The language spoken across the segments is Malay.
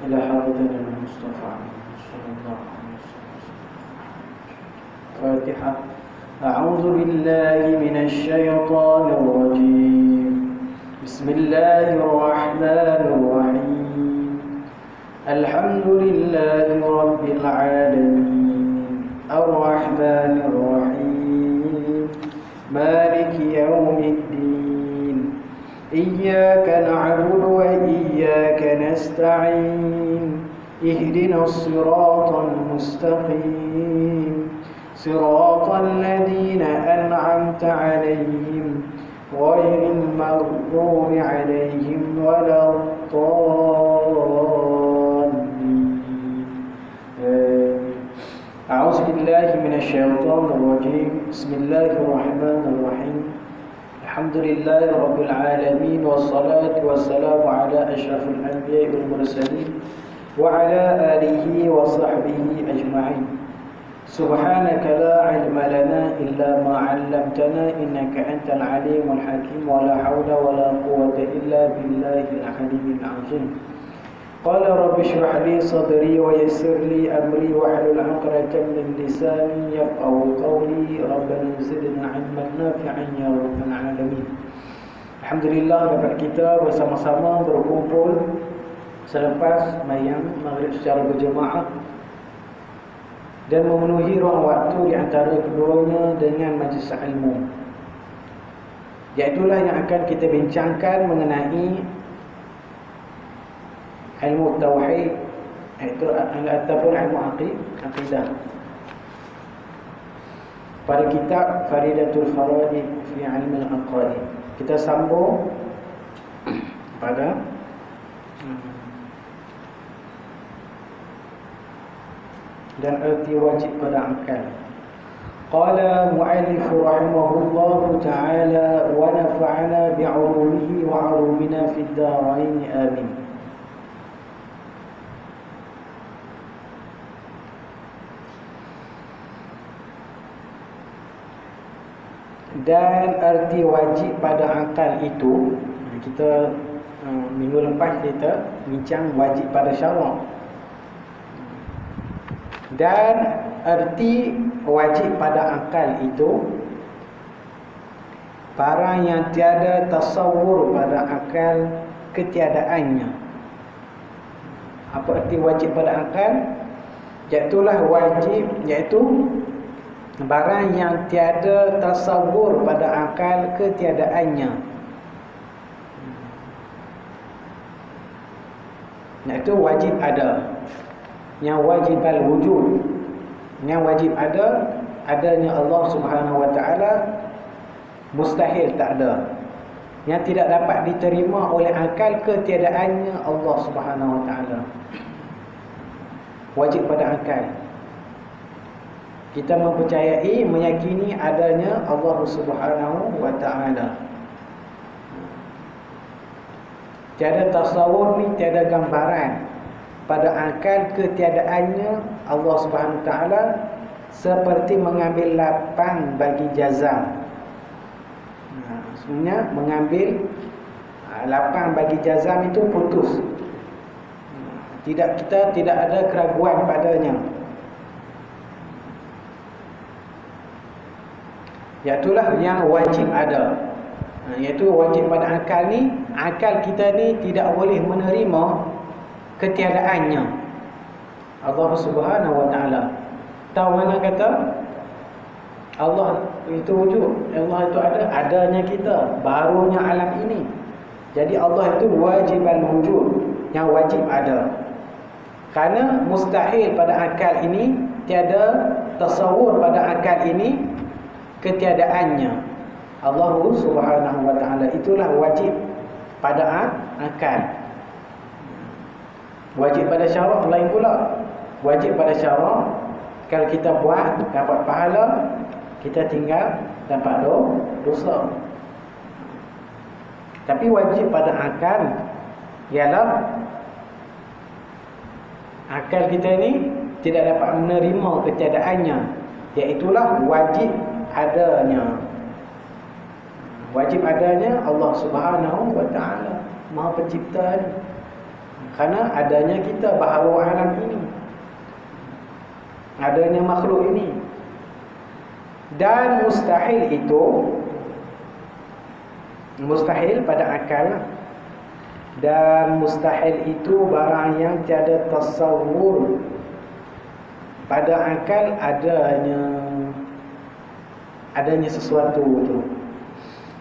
إلى حضرة المصطفى صلى الله عليه وسلم. فاتحة. أعوذ بالله من الشيطان الرجيم. بسم الله الرحمن الرحيم. الحمد لله رب العالمين الرحمن الرحيم مالك يوم الدين إياك نعبد وإياك نستعين اهدنا الصراط المستقيم صراط الذين أنعمت عليهم غير المغضوب عليهم ولا الضالين. أعوذ بالله من الشيطان الرجيم. بسم الله الرحمن الرحيم. الحمد لله رب العالمين والصلاة والسلام على أشرف الأنبياء والمرسلين وعلى آله وصحبه أجمعين. سبحانك لا علم لنا إلا ما علمتنا إنك أنت العليم الحكيم ولا حول ولا قوة إلا بالله العلي العظيم. قال رب اشرح لي صدري ويسر لي أمري واحلل عقدة من لساني يفقهوا قولي ربنا زدنا علما نافعا يا رب العالمين. Alhamdulillah dapat kita bersama-sama berkumpul selepas mayang maghrib secara berjemaah dan memenuhi ruang waktu di antara keduanya dengan majlis ilmu. Iaitulah yang akan kita bincangkan mengenai ilmu tauhid, iaitu ataupun ilmu aqidah. Pada kitab Faridatul Faraid fi Ilmi al-Aqaid. Kita sambung pada dan erti wajib pada akal. Qala mu'allif rahimahullahu ta'ala wa nafa'ana bi'ulumihi wa 'ulumina fid darain amin. Dan arti wajib pada akal itu, kita minggu lepas kita bincang wajib pada syarak. Dan arti wajib pada akal itu barang yang tiada tasawur pada akal ketiadaannya. Apa arti wajib pada akal? Iaitulah wajib, iaitu barang yang tiada tasawur pada akal ketiadaannya. Iaitu wajib ada. Yang wajib al-wujud, yang wajib ada, adanya Allah Subhanahu wa ta'ala, mustahil tak ada. Yang tidak dapat diterima oleh akal ketiadaannya Allah Subhanahu wa ta'ala. Wajib pada akal. Kita mempercayai, meyakini adanya Allah Subhanahu wa ta'ala. Tiada tasawur ni, tiada gambaran pada akal ketiadaannya Allah Subhanahu wa ta'ala, seperti mengambil lapang bagi jazam. Sebenarnya mengambil lapang bagi jazam itu putus. Kita tidak ada keraguan padanya. Iaitulah yang wajib ada. Iaitu wajib pada akal ni. Akal kita ni tidak boleh menerima ketiadaannya Allah Subhanahu wa ta'ala. Tahu mana kata Allah itu wujud, Allah itu ada, adanya kita, barunya alam ini. Jadi Allah itu wajib al-wujud, yang wajib ada. Kerana mustahil pada akal ini, tiada tasawur pada akal ini ketiadaannya Allah Subhanahu wa ta'ala. Itulah wajib pada akal. Wajib pada syarak lain pula. Wajib pada syarak, kalau kita buat dapat pahala, kita tinggal dapat dosa. Tapi wajib pada akal ialah akal kita ni tidak dapat menerima ketiadaannya, iaitulah wajib adanya. Wajib adanya Allah Subhanahu wa ta'ala, Maha Pencipta ni. Kerana adanya kita bahawa alam ini, adanya makhluk ini. Dan mustahil itu, mustahil pada akal, dan mustahil itu barang yang tiada tasawur pada akal adanya sesuatu itu.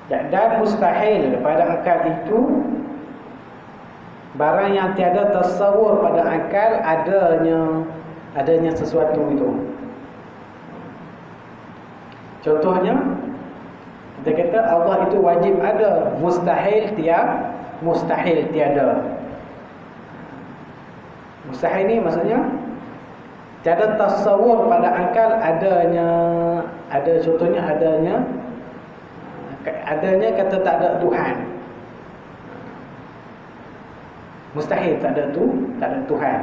Dan mustahil pada akal itu barang yang tiada tasawur pada akal adanya sesuatu itu. Contohnya, kita kata Allah itu wajib ada, mustahil tiada. Mustahil ni maksudnya tiada tasawur pada akal contohnya adanya kata tak ada Tuhan. Mustahil tak ada Tuhan.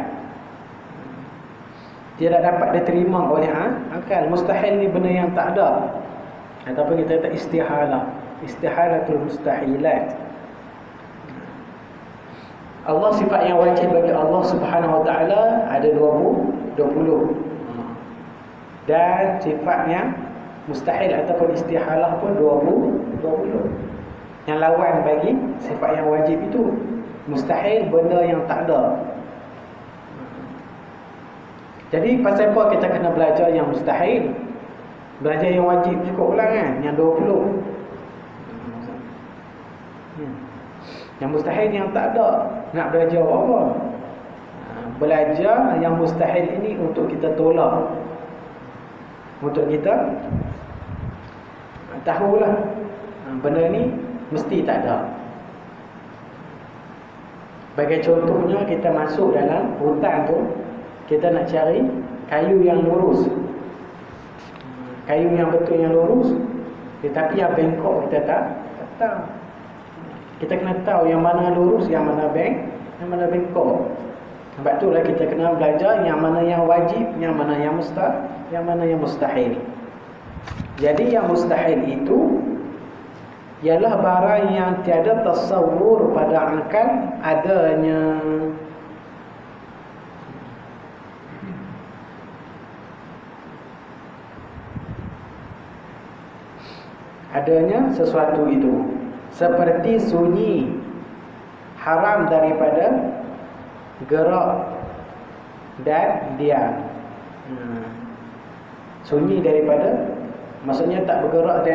Tidak dapat diterima oleh akal. Mustahil ni benda yang tak ada. Ataupun kita kata istihalatul mustahilat. Allah, sifat yang wajib bagi Allah Subhanahu wa taala ada 20. Dan sifat yang mustahil ataupun istihalah pun 20. Yang lawan bagi sifat yang wajib itu mustahil, benda yang tak ada. Jadi pasal apa kita kena belajar yang mustahil? Belajar yang wajib cukup pula kan, yang 20. Yang mustahil yang tak ada, nak belajar apa? Belajar yang mustahil ini untuk kita tolak, untuk kita tahulah benda ni mesti tak ada. Bagi contohnya, kita masuk dalam hutan tu, kita nak cari kayu yang lurus, kayu yang betul yang lurus, tetapi yang bengkok kita tak tahu. Kita kena tahu yang mana lurus, yang mana bengkok. Sebab itulah kita kena belajar yang mana yang wajib, yang mana yang mustahil. Jadi yang mustahil itu ialah barang yang tiada tasawur pada akal adanya sesuatu itu. Seperti sunyi, haram daripada gerak dan diam. Sunyi daripada, maksudnya tak bergerak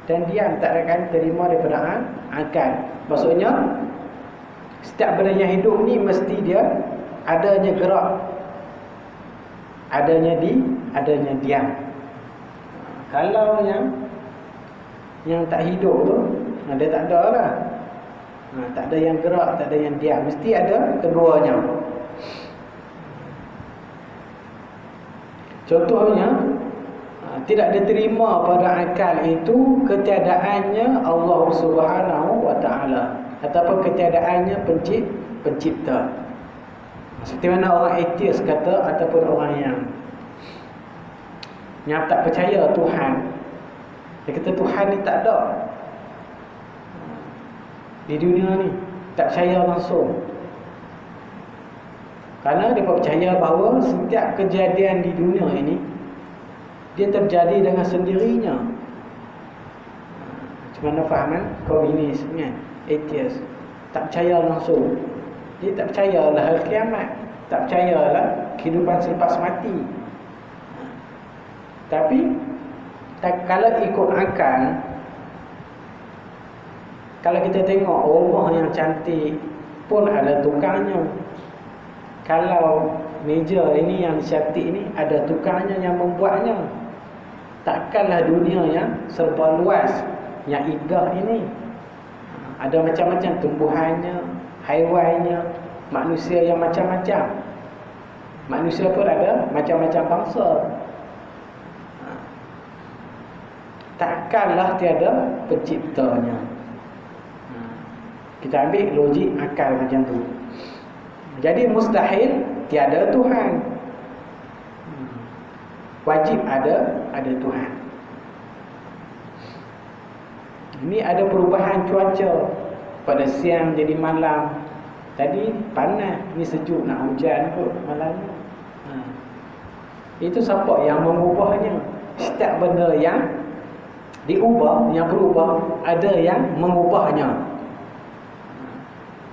dan diam, tak akan terima daripada akal. Maksudnya setiap benda yang hidup ni mesti dia adanya gerak, adanya diam. Kalau yang tak hidup tu, dia tak ada lah. Tak ada yang gerak, tak ada yang diam. Mesti ada keduanya. Contohnya, tidak diterima pada akal itu ketiadaannya Allah Subhanahu wa taala ataupun ketiadaannya pencipta. Seperti mana orang atheist kata, ataupun orang yang tak percaya Tuhan, dia kata Tuhan ni tak ada di dunia ni, tak percaya langsung. Kerana dia percaya bahawa setiap kejadian di dunia ini dia terjadi dengan sendirinya. Macam mana fahaman komunis kan, atheist, tak percaya langsung. Dia tak percayalah hari kiamat, tak percayalah kehidupan selepas mati. Tapi kalau ikut akal, kalau kita tengok rumah yang cantik pun ada tukangnya. Kalau meja ini yang cantik ini ada tukangnya yang membuatnya. Takkanlah dunia yang serba luas, yang indah ini ada macam-macam tumbuhannya, haiwannya, manusia yang macam-macam. Manusia pun ada macam-macam bangsa. Takkanlah tiada penciptanya. Kita ambil logik akal macam tu. Jadi mustahil tiada Tuhan. Wajib ada Tuhan. Ini ada perubahan cuaca, pada siang jadi malam, Tadi panas, ni sejuk nak hujan kot malam ni. Itu siapa yang mengubahnya? Setiap benda yang diubah, yang berubah, ada yang mengubahnya.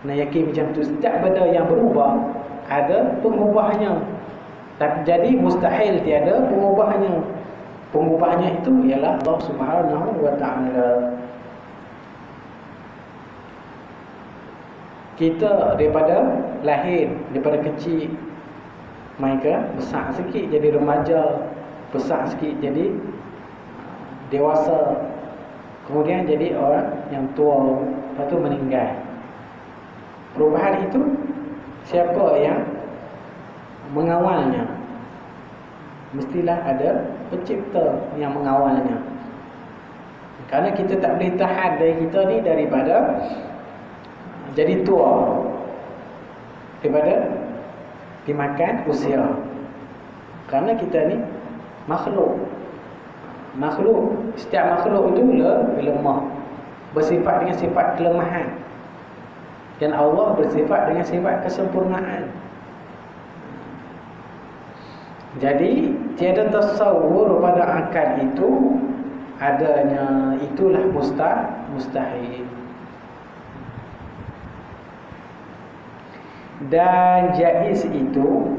Nak yakin macam tu. Setiap benda yang berubah, ada pengubahnya. Jadi mustahil tiada pengubahnya. Pengubahnya itu ialah Allah Subhanahu wa ta'ala. Kita daripada lahir, daripada kecil main ke besar sikit jadi remaja, besar sikit jadi dewasa, kemudian jadi orang yang tua, lepas tu meninggal. Perubahan itu siapa yang mengawalnya? Mestilah ada pencipta yang mengawalnya. Kerana kita tak boleh tahan dari kita ni daripada jadi tua, daripada dimakan usia. Kerana kita ni makhluk. Setiap makhluk itu lemah, bersifat dengan sifat kelemahan. Dan Allah bersifat dengan sifat kesempurnaan. Jadi tiada tasawur pada akal itu adanya, itulah mustahil. Dan jaiz itu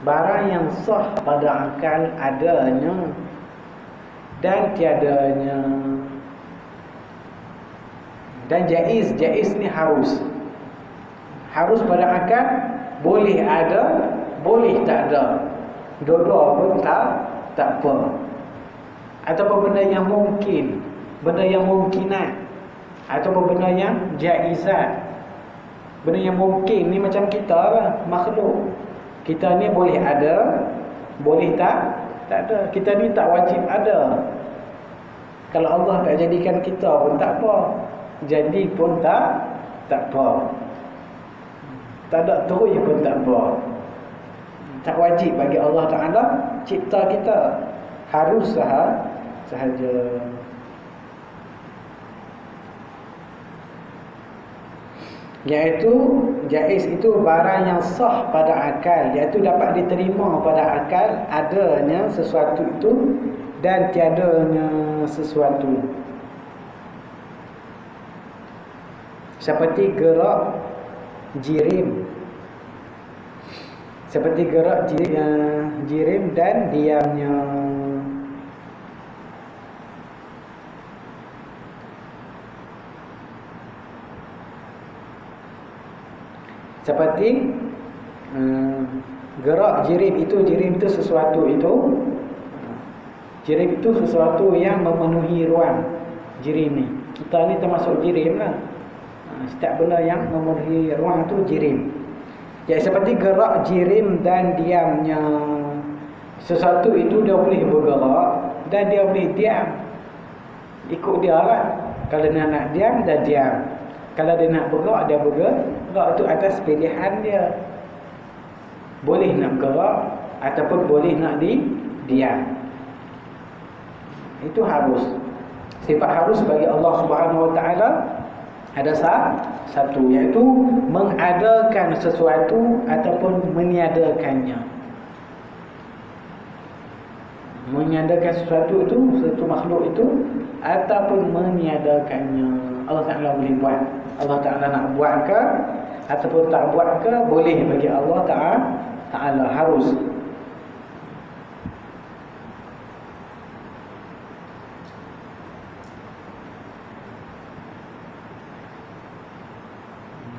barang yang sah pada akal adanya dan tiadanya. Dan jaiz ni harus pada akal, boleh ada, boleh tak ada, dua-dua pun tak apa. Ataupun benda yang mungkin, benda yang mungkinat, ataupun benda yang jaizat. Benda yang mungkin ni macam kita lah, makhluk. Kita ni boleh ada, boleh tak ada. Kita ni tak wajib ada. Kalau Allah tak jadikan kita pun tak apa, jadi pun tak apa. Tak ada terus pun tak apa. Tak wajib bagi Allah Ta'ala cipta kita. Harus sahaja. Iaitu jaiz itu barang yang sah pada akal, iaitu dapat diterima pada akal adanya sesuatu itu dan tiadanya sesuatu. Seperti gerak jirim. Seperti gerak jirim dan diamnya. Seperti gerak jirim itu sesuatu itu. Jirim itu sesuatu yang memenuhi ruang. Jirim ni, kita ni termasuk jirim lah. Setiap benda yang memenuhi ruang tu jirim. Ya, seperti gerak jirim dan diamnya. Sesuatu itu dia boleh bergerak dan dia boleh diam. Ikut dia lah. Kalau dia nak diam, dia diam. Kalau dia nak bergerak, dia bergerak. Itu atas pilihan dia. Boleh nak bergerak ataupun boleh nak diam. Itu harus. Sifat harus bagi Allah Subhanahu Wa Taala ada satu, iaitu mengadakan sesuatu ataupun meniadakannya. Meniadakan sesuatu itu, sesuatu makhluk itu, ataupun meniadakannya. Allah Ta'ala boleh buat. Allah Ta'ala nak buat ke ataupun tak buat ke, boleh bagi Allah Ta'ala, harus.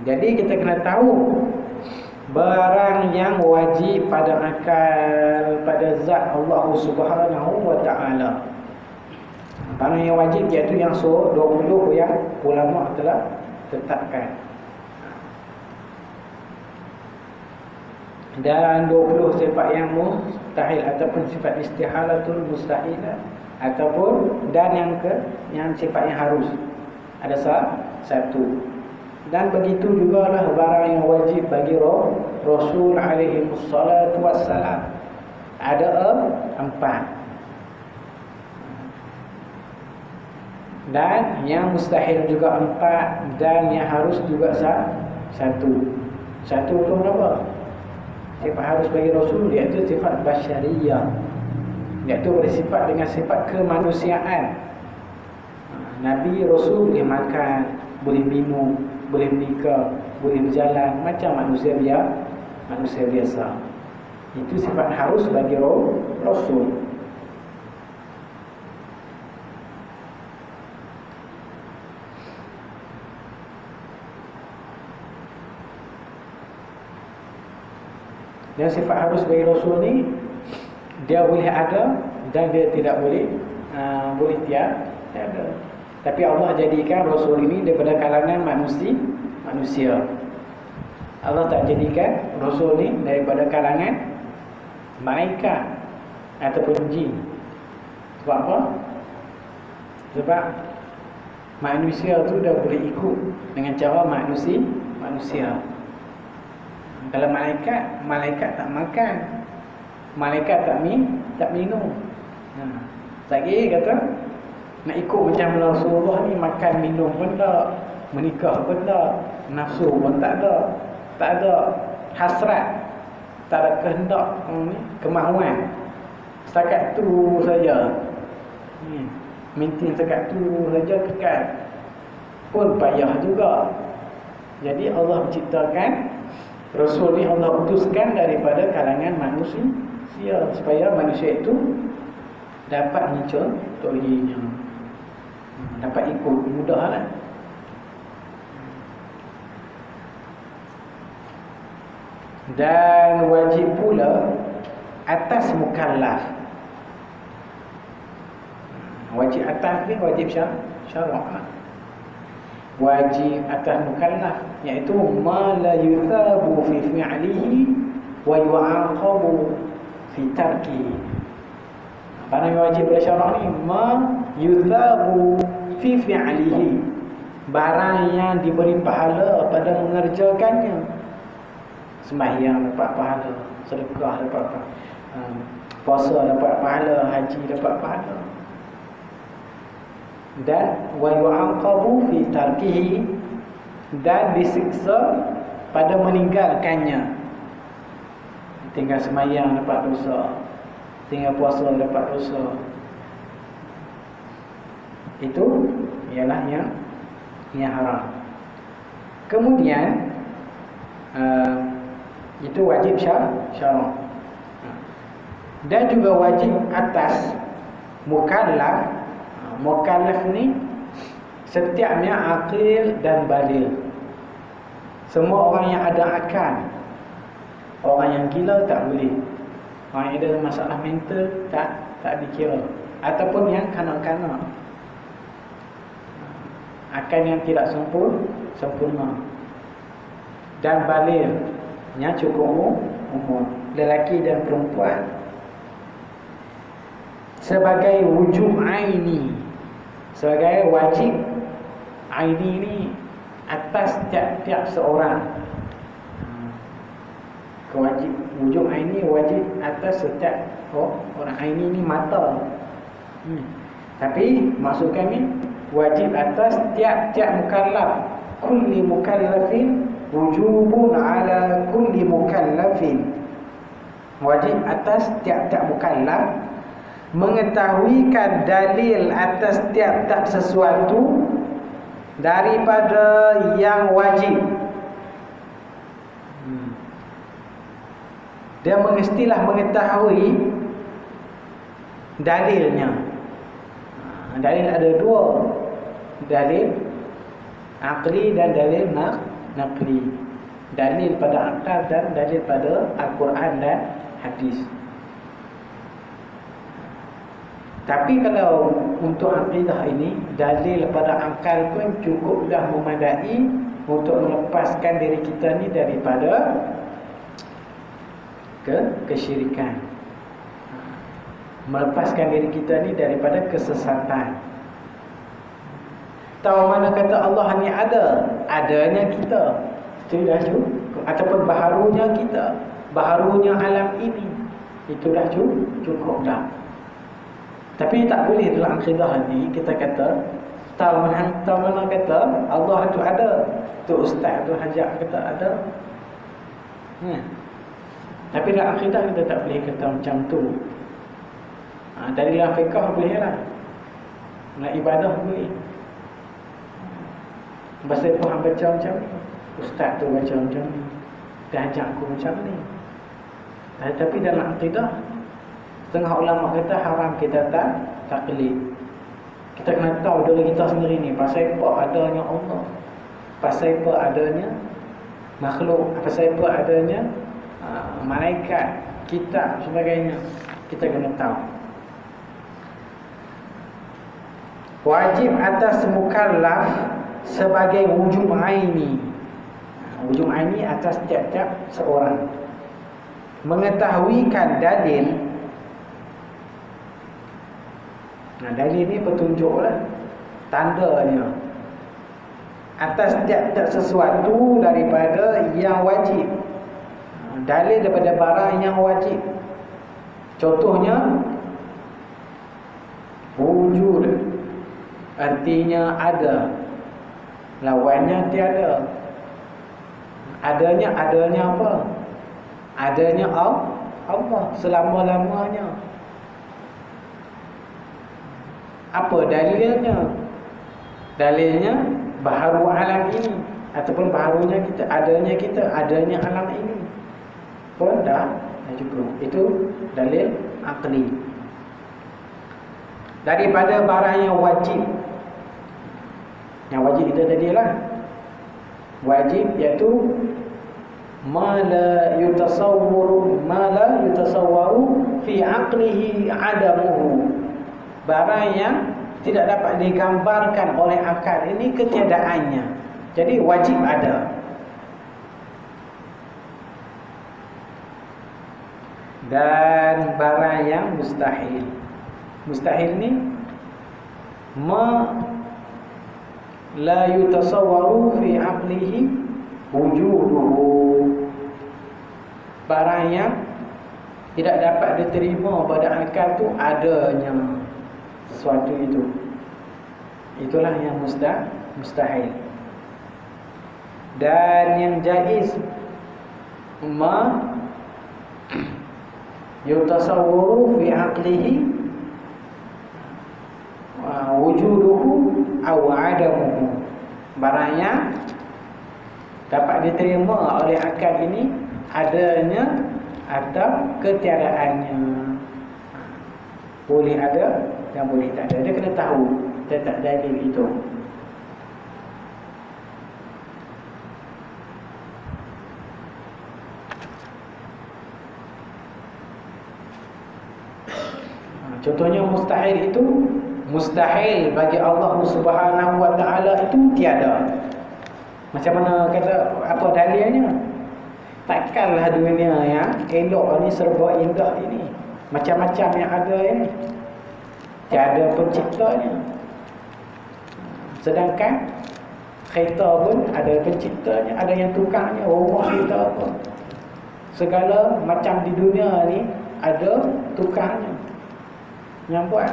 Jadi kita kena tahu barang yang wajib pada akal, pada zat Allah Subhanahu Wa Ta'ala. Barang yang wajib iaitu yang 20 yang ulama telah tetapkan. Dan 20 sifat yang mustahil ataupun sifat istihalatul mustahilah, ataupun dan yang sifat yang harus. Ada satu. Dan begitu jugalah barang yang wajib bagi Rasul alaihi wassalatu wassalam. Ada 4. Dan yang mustahil juga 4, dan yang harus juga 1. 1 tu berapa? Sifat harus bagi Rasul, iaitu sifat basyariyah, iaitu bersifat dengan sifat kemanusiaan. Nabi Rasul boleh makan, boleh minum, boleh menikah, boleh berjalan macam manusia biasa. Itu sifat harus bagi Rasul. Dan sifat harus bagi Rasul ni, dia boleh ada dan dia tidak boleh tiada. Tapi Allah jadikan Rasul ini daripada kalangan manusia. Allah tak jadikan Rasul ni daripada kalangan malaikat ataupun jin. Sebab apa? Sebab manusia tu dah boleh ikut dengan cara manusia. Kalau malaikat tak makan, malaikat tak minum. Lagi kata nak ikut macam Rasulullah ni, makan minum pun tak, menikah pun tak, nafsu pun tak ada hasrat, tak ada kehendak, kemahuan. Setakat tu saja. Minta setakat tu saja kekal. Pun payah juga. Jadi Allah menciptakan Rasul ni, Allah utuskan daripada kalangan manusia, supaya manusia itu dapat mencontohinya, dapat ikut mudahlah. Dan wajib pula atas mukallaf. Wajib atas ni wajib syarak. Wajib atas mukallaf, iaitu ma la yuthabu fi fi'lihi wa yu'aqabu fi tarkihi. Barang yang wajib pada syarak ni, ma yuthabu fi fi'lihi, barang yang diberi pahala pada mengerjakannya. Sembahyang dapat pahala, sedekah dapat pahala, puasa dapat pahala, haji dapat pahala. Dan wa yu'aqabu fi tarkihi, dan disiksa pada meninggalkannya. Tinggal sembahyang dapat dosa, tinggal puasa dapat dosa. Itu ialah yang haram. Kemudian itu wajib syarak. Dan juga wajib atas mukallaf. Mukallaf ni setiapnya aqil dan baligh. Semua orang yang ada akal. Orang yang gila tak boleh. Orang yang ada masalah mental tak dikira. Ataupun yang kanak-kanak, akal yang tidak sempurna. Dan balighnya cukup umur, lelaki dan perempuan. Sebagai wujub aini, sebagai wajib aini ni atas tiap-tiap seorang. Kewajib wujub aini wajib atas setiap orang. Aini ni mata. Tapi maksudkan ni wajib atas tiap-tiap mukallaf. Kulli mukallafin wujubun ala kulli mukallafin. Wajib atas tiap-tiap mukallaf mengetahuikan dalil atas tiap-tiap sesuatu daripada yang wajib. Dia mestilah mengetahui dalilnya. Dalil ada dua, dalil aqli dan dalil naqli. Dalil pada akal dan dalil pada Al-Quran dan hadis. Tapi kalau untuk akidah ini, dalil pada akal pun cukup dah memadai untuk melepaskan diri kita ni daripada kesyirikan, melepaskan diri kita ni daripada kesesatan. Tahu mana kata Allah ni adanya kita, itu dah cukup. Ataupun baharunya kita, baharunya alam ini, itu dah cukup dah. Tapi tak boleh dalam akidah ni kita kata tahu mana kata Allah itu ada, tu ustaz tu hajat kata ada. Tapi dalam akidah kita tak boleh kata macam tu. Dari dalam fiqh boleh lah, nak ibadah boleh. Bahasa apa hang baca macam ni, ustaz tu baca macam ni, dia ajak aku macam ni. Tapi dalam akidah, setengah ulama kata haram kita taklid. Kita kena tahu diri kita sendiri ni, pasal apa adanya Allah, pasal apa adanya makhluk, pasal apa adanya malaikat, kitab, sebagainya. Kita kena tahu. Wajib atas mukallaf sebagai wujud aini. Wujud aini atas tiap-tiap seorang mengetahuikan dalil. Dalil ni petunjuk lah, tandanya atas tiap-tiap sesuatu daripada yang wajib. Dalil daripada barang yang wajib. Contohnya wujud, artinya ada, lawannya tiada. Adanya apa? Adanya Allah selama-lamanya. Apa dalilnya? Dalilnya baharu alam ini, ataupun baharunya kita, adanya alam ini. Pun dah cukup. Itu dalil akli. Daripada barang yang wajib. Yang wajib itu tadilah. Wajib iaitu ma la yutasawwaru fi aqlihi adamuhu. Barang yang tidak dapat digambarkan oleh akal ini ketiadaannya. Jadi wajib ada. Dan barang yang mustahil. Mustahil ni la yutasawwaru fi aqlihi wujuduhu. Barang yang tidak dapat diterima pada akal tu adanya sesuatu itu. Itulah yang mustahil. Dan yang jaiz yutasawwaru fi aqlihi wujuduhu aw adamuhu. Barang yang dapat diterima oleh akal ini adanya atau ketiadaannya. Boleh ada dan boleh tak ada. Dia kena tahu tentang dalil itu. Contohnya mustahil itu, mustahil bagi Allah Subhanahu wa taala itu tiada. Macam mana kata, apa dalilnya? Takkanlah dunia yang elok ni, serba indah ini, macam-macam yang ada ini, tiada penciptanya. Sedangkan kereta pun ada penciptanya, ada yang tukangnya, rumah kita apa. Segala macam di dunia ni ada tukangnya yang buat.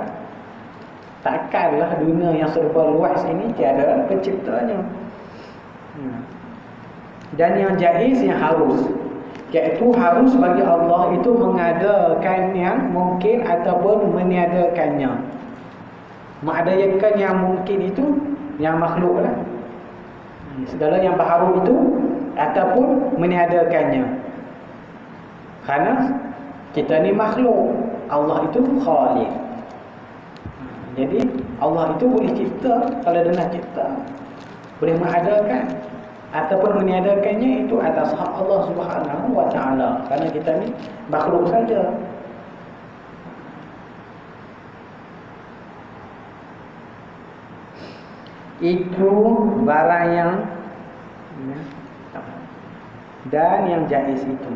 Takkanlah dunia yang serba luas ini tiada penciptanya. Dan yang jaiz, yang harus, iaitu harus bagi Allah itu mengadakan yang mungkin ataupun meniadakannya. Mengadakan yang mungkin itu yang makhluk lah, segala yang baharu itu, ataupun meniadakannya. Kerana kita ni makhluk, Allah itu khaliq. Jadi Allah itu boleh cipta, kalau dia nak cipta, boleh mengadakan ataupun meniadakannya, itu atas hak Allah Subhanahu wa taala. Kerana kita ni makhluk saja. Itu barang yang dan yang jaiz itu,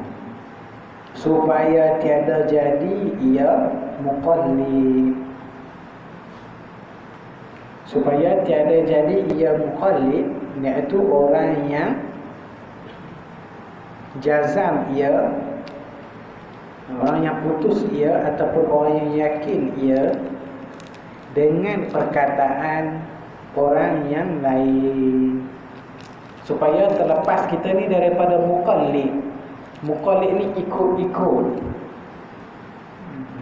supaya tiada jadi ia muqallid. Supaya tiada jadi ia muqallid, iaitu orang yang jazam ia, orang yang putus ia, ataupun orang yang yakin ia dengan perkataan orang yang lain. Supaya terlepas kita ni daripada muqallid. Muqallid ni ikut-ikut.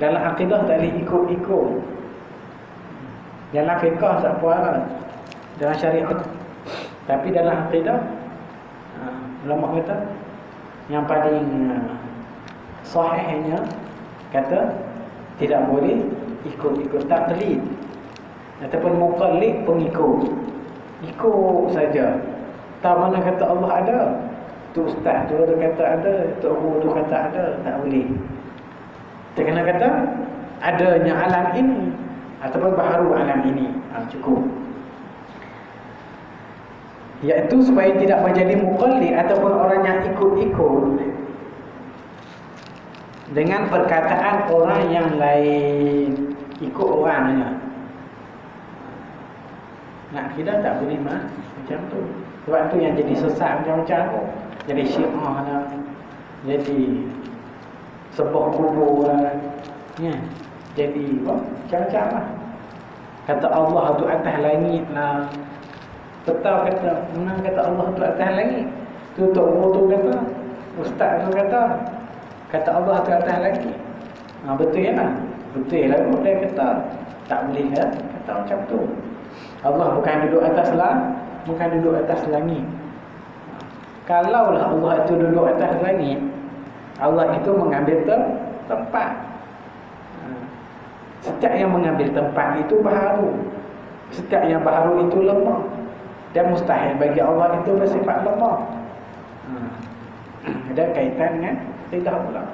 Dalam akidah tak boleh ikut-ikut. Dalam fiqh tak puas, dalam syariat. Tapi dalam akidah, ulama kata yang paling sahihnya kata tidak boleh ikut-ikut, taklid ataupun muqallid, pengikut. Ikut saja. Tak mana kata Allah ada, tu ustaz tu kata ada, tu guru tu kata ada, tak boleh. Kita kena kata adanya alam ini ataupun baharu alam ini, cukup. Iaitu supaya tidak menjadi muqallid ataupun orang yang ikut-ikut dengan perkataan orang yang lain. Ikut orangnya. Nak akidah tak boleh macam tu. Sebab tu yang jadi sesat macam-macam tu. Jadi syiah lah, jadi sebuah kubur lah, ya. Jadi macam-macam lah. Kata Allah tu atas langit lah. Betul kata, menang kata Allah tu atas langit. Tu tok guru tu kata, ustaz tu kata Allah tu atas langit. Betul lah. Betul lah dia kata. Tak boleh kata macam tu. Allah bukan duduk atas bukan duduk atas langit. Kalaulah Allah itu duduk atas langit, Allah itu mengambil tempat. Setiap yang mengambil tempat itu baharu. Setiap yang baharu itu lemah. Dan mustahil bagi Allah itu bersifat lemah. Ada kaitan dengan tidak pula.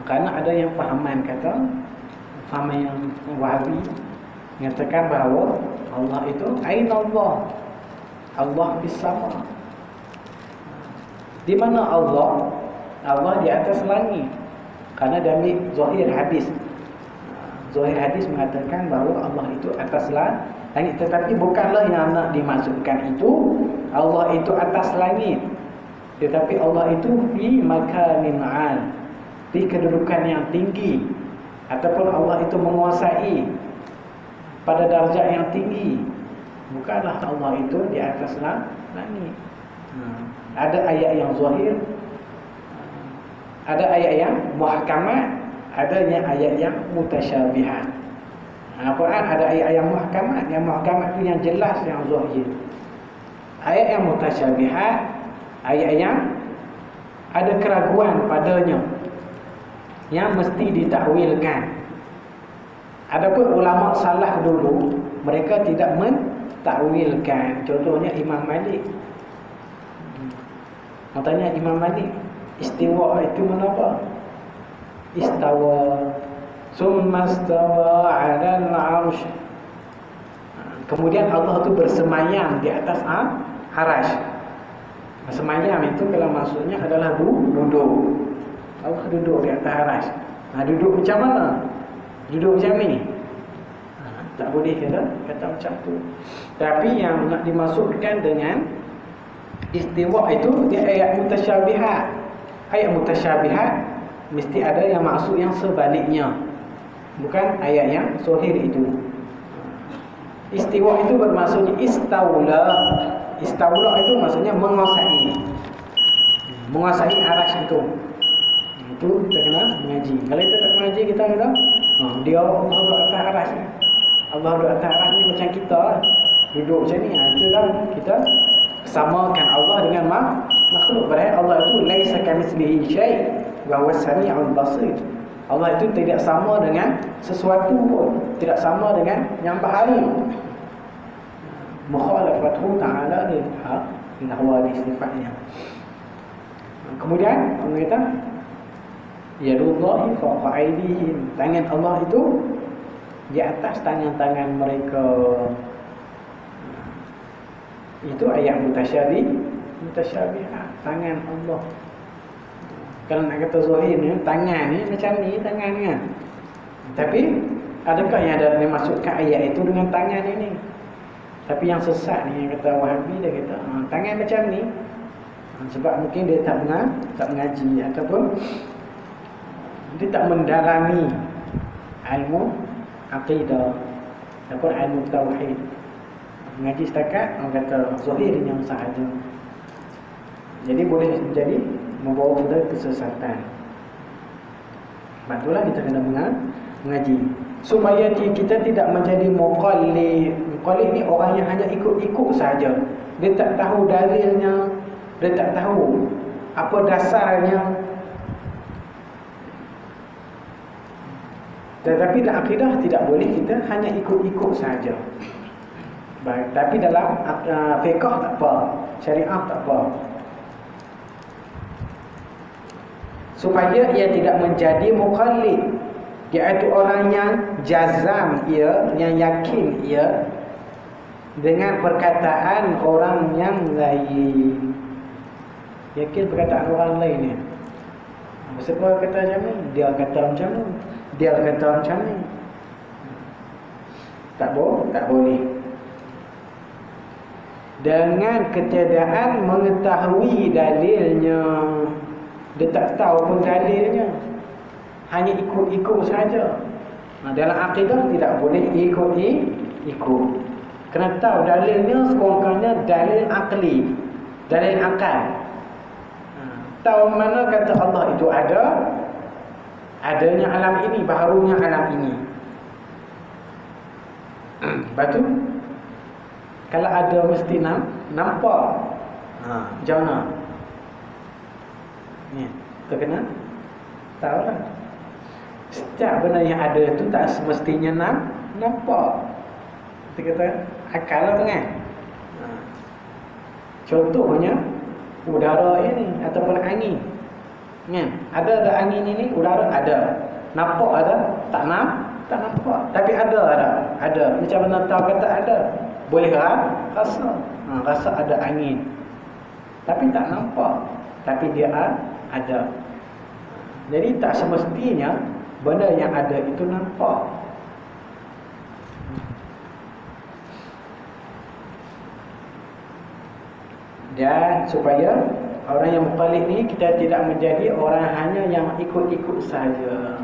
Kerana ada yang fahaman yang Wahabi mengatakan bahawa Allah itu aina Allah fis sama. Di mana Allah? Allah di atas langit. Karena dia ambil zahir hadis. Zahir hadis mengatakan bahawa Allah itu atas langit, tetapi bukanlah yang nak dimaksudkan itu Allah itu atas langit, tetapi Allah itu fi makanin 'al, di kedudukan yang tinggi, ataupun Allah itu menguasai pada darjah yang tinggi. Bukanlah Allah itu di atas langit. Ada ayat yang zahir, ada ayat yang muhkamat, adanya ayat yang mutasyabihat. Al-Quran ada ayat yang muhkamat. Yang muhkamat itu yang jelas, yang zahir. Ayat yang mutasyabihat, ayat yang ada keraguan padanya, yang mesti ditakwilkan. Adapun ulama salaf dulu, mereka tidak mentakwilkan. Contohnya Imam Malik. Katanya Imam Malik, istiwa itu menapa? Istawa, summa istawa 'alal 'arsy. Kemudian Allah itu bersemayam di atas arasy. Semayam itu kalau maksudnya adalah duduk. Allah duduk di atas arasy. Duduk macam mana? Duduk macam ni. Tak boleh kata macam tu. Tapi yang nak dimaksudkan dengan istiwa itu dia ayat mutasyabihat. Ayat mutasyabihat mesti ada yang maksud yang sebaliknya, bukan ayat yang zahir itu. Istiwa itu bermaksudnya istawla. Istawla itu maksudnya menguasai arasy itu. Itu kita kena mengaji. Kalau kita tak mengaji, kita kata dia Allah duduk atas arasy. Allah duduk atas arasy macam kita duduk macam ni. Itu dah kita samakan Allah dengan makhluk. Padahal Allah itu laisa kamitslihi syai' wa huwas sami'ul basir. Allah itu tidak sama dengan sesuatu pun, tidak sama dengan yang baharu. Mukhalafatuhu ta'ala lil haq, lil hawali sifatnya. Kemudian Allah kata yadullahi fawqa aydihim, tangan Allah itu di atas tangan-tangan mereka. Itu ayat mutasyabihat, tangan Allah. Kalau nak kata zahir ni, tangan ni macam ni, tangan ni kan. Tapi adakah yang ada dimaksudkan ayat itu dengan tangan ini? Tapi yang sesat ni, yang kata Wahabi, dia kata tangan macam ni. Sebab mungkin dia tak mengaji, ataupun dia tak mendalami ilmu aqidah ataupun ilmu tauhid. Mengaji setakat orang kata zahirnya sahaja. Jadi boleh jadi membawa kita kesesatan. Sebab itulah kita kena mengaji supaya kita tidak menjadi muqallid. Muqallid ni orang yang hanya ikut-ikut saja. Dia tak tahu dalilnya, dia tak tahu apa dasarnya. Tetapi dalam akidah tidak boleh kita hanya ikut-ikut saja. Baik, tapi dalam fiqh tak apa, syariah tak apa. Supaya ia tidak menjadi muqallid, iaitu orang yang jazam ia, yang yakin ia dengan perkataan orang yang lain. Yakin perkataan orang lain ni. Siapa kata macam ni, dia kata macam ni, dia kata macam ni. Tak boleh. Dengan ketiadaan mengetahui dalilnya. Dia tak tahu pun dalilnya, hanya ikut-ikut saja. Dalam akidah tidak boleh ikut. Kena tahu dalilnya, sekurang-kurangnya dalil akli, dalil akal. Tahu mana kata Allah itu ada, adanya alam ini, baharunya alam ini. Lepas tu kalau ada mesti nampak. Macam mana? Ni, kita kena tahu lah. Setiap benda yang ada tu tak semestinya nampak. Kita kata akal lah tu kan. Contohnya udara ini ataupun angin kan? Ada angin ini, udara ada. Nampak ada? Tak nampak. Tapi ada. Macam mana tahu kata ada? Boleh rasa. Rasa ada angin. Tapi tak nampak. Tapi dia ada. Jadi tak semestinya benda yang ada itu nampak. Dan supaya orang yang muqallid ni kita tidak menjadi orang hanya yang ikut-ikut saja.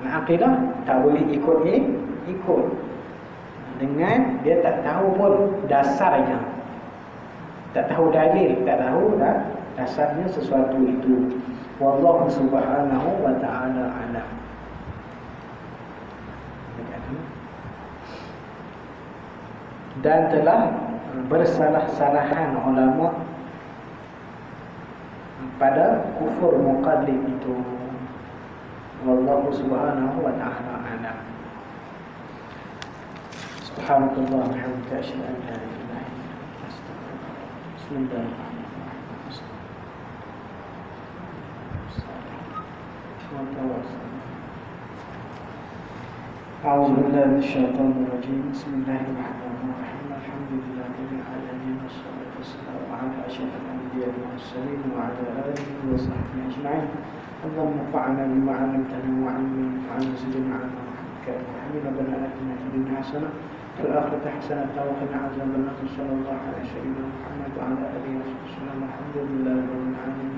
Akidah tak boleh ikut. Dengan dia tak tahu pun dasarnya. Tak tahu dalil, tak tahu dasarnya sesuatu itu. Wallahu subhanahu wa ta'ala a'lam. Dan telah bersalah-salahan ulama pada kufur muqallid itu. Wallahu subhanahu wa ta'ala a'lam. Subhanallah wa bihamdihi, asyhadu an la ilaha illa anta, astaghfiruka wa atubu ilaik. Bismillahirrahmanirrahim. أعوذ بالله من الشيطان الرجيم. بسم الله الرحمن الرحيم. الحمد لله رب العالمين، والصلاة والسلام على أشرف الأنبياء والمرسلين وعلى آله وصحبه أجمعين. اللهم انفعنا بما علمتنا وعلمنا وانفعنا وزدنا علما نحبك وحبيب ربنا آتنا في الدنيا حسنة وفي الآخرة حسنة وقنا عذاب النار. صلى الله على سيدنا محمد وعلى آله وصحبه وسلم. الحمد لله رب العالمين.